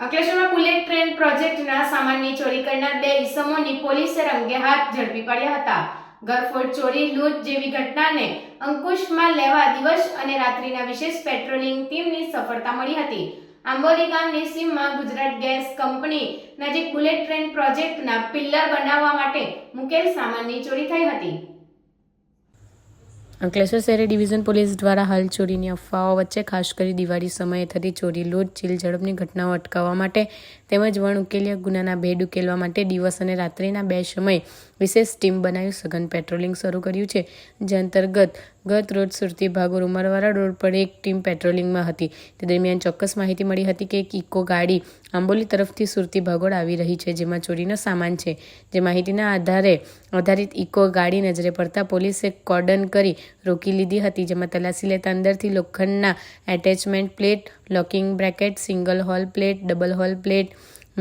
અંકલેશ્વરમાં bullet train પ્રોજેક્ટના સામાનની ચોરી કરનાર 2 ઈસમોની પોલીસે રંગે હાથ ઝડપી પાડ્યા હતા. ગરફોડ ચોરી લૂંટ જેવી ઘટનાને અંકુશમાં લેવા દિવસ અને રાત્રિના વિશેષ પેટ્રોલિંગ ટીમની સફળતા મળી હતી. આંબોલી ગામની સીમમાં ગુજરાત ગેસ કંપની નજીક બુલેટ ટ્રેન પ્રોજેક્ટના પિલ્લર બનાવવા માટે મૂકેલ સામાનની ચોરી થઈ હતી. અંકલેશ્વર શહેરી ડિવિઝન પોલીસ દ્વારા હાલ ચોરીની અફવાઓ વચ્ચે ખાસ કરી દિવાળી સમયે થતી ચોરી, લૂંટ, ચીલ ઝડપની ઘટનાઓ અટકાવવા માટે તેમજ વણ ઉકેલિયા ગુનાના ભેદ ઉકેલવા માટે દિવસ અને રાત્રિના 2 સમયે વિશેષ ટીમ બનાવી સઘન પેટ્રોલિંગ શરૂ કર્યું છે. જે અંતર્ગત ગત રોજ સુરતી ભાગોળ ઉમરવાડા રોડ પર એક ટીમ પેટ્રોલિંગમાં હતી. તે દરમિયાન ચોક્કસ માહિતી મળી હતી કે એક ઇકો ગાડી આંબોલી તરફથી સુરતી ભાગોળ આવી રહી છે, જેમાં ચોરીનો સામાન છે. જે માહિતીના આધારિત ઇકો ગાડી નજરે પડતા પોલીસે કોર્ડન કરી રોકી લીધી હતી, જેમાં તલાશી લેતા અંદરથી લોખંડના attachment plate, locking bracket, single hole plate, double hole plate,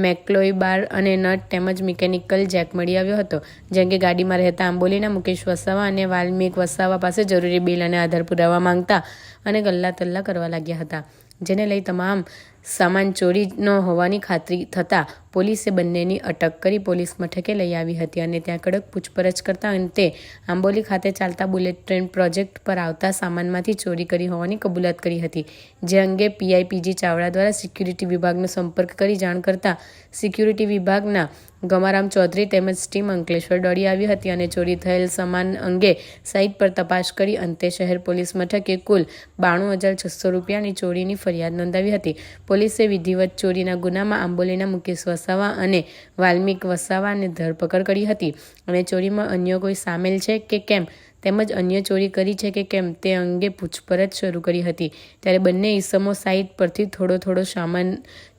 મેકલોઈ બાર અને નટ તેમજ મિકેનિકલ જેક મળી આવ્યો હતો. જે અંગે ગાડીમાં રહેતા આંબોલીના મુકેશ વસાવા અને વાલ્મીક વસાવા પાસે જરૂરી બિલ અને આધાર પુરાવા માંગતા અને ગલ્લા તલ્લા કરવા લાગ્યા હતા. જેને લઈ તમામ સામાન ચોરી ન હોવાની ખાતરી થતાં પોલીસે બંનેની અટક કરી પોલીસ મથકે લઈ આવી હતી અને ત્યાં કડક પૂછપરછ કરતા અંતે આંબોલી ખાતે ચાલતા બુલેટ ટ્રેન પ્રોજેક્ટ પર આવતા સામાનમાંથી ચોરી કરી હોવાની કબૂલાત કરી હતી. જે અંગે PIPG ચાવડા દ્વારા સિક્યુરિટી વિભાગનો સંપર્ક કરી જાણ કરતા સિક્યુરિટી વિભાગના ગમારામ ચૌધરી તેમજ ટીમ અંકલેશ્વર દોડી આવી હતી અને ચોરી થયેલ સામાન અંગે સાઇટ પર તપાસ કરી અંતે શહેર પોલીસ મથકે કુલ 92,600 રૂપિયાની ચોરીની ફરિયાદ નોંધાવી હતી. પોલીસે વિધિવત ચોરીના ગુનામાં આંબોલીના મુકેશ વસાવા અને વાલ્મીક વસાવાને ધરપકડ કરી હતી અને ચોરીમાં અન્ય કોઈ સામેલ છે કે કેમ તેમજ અન્ય ચોરી કરી છે કે કેમ તે અંગે પૂછપરછ શરૂ કરી હતી. ત્યારે બંને ઈસમો સાઇટ પરથી થોડો સામાન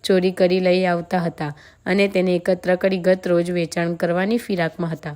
ચોરી કરી લઈ આવતા હતા અને તેને એકત્ર કરી ગત રોજ વેચાણ કરવાની ફિરાકમાં હતા.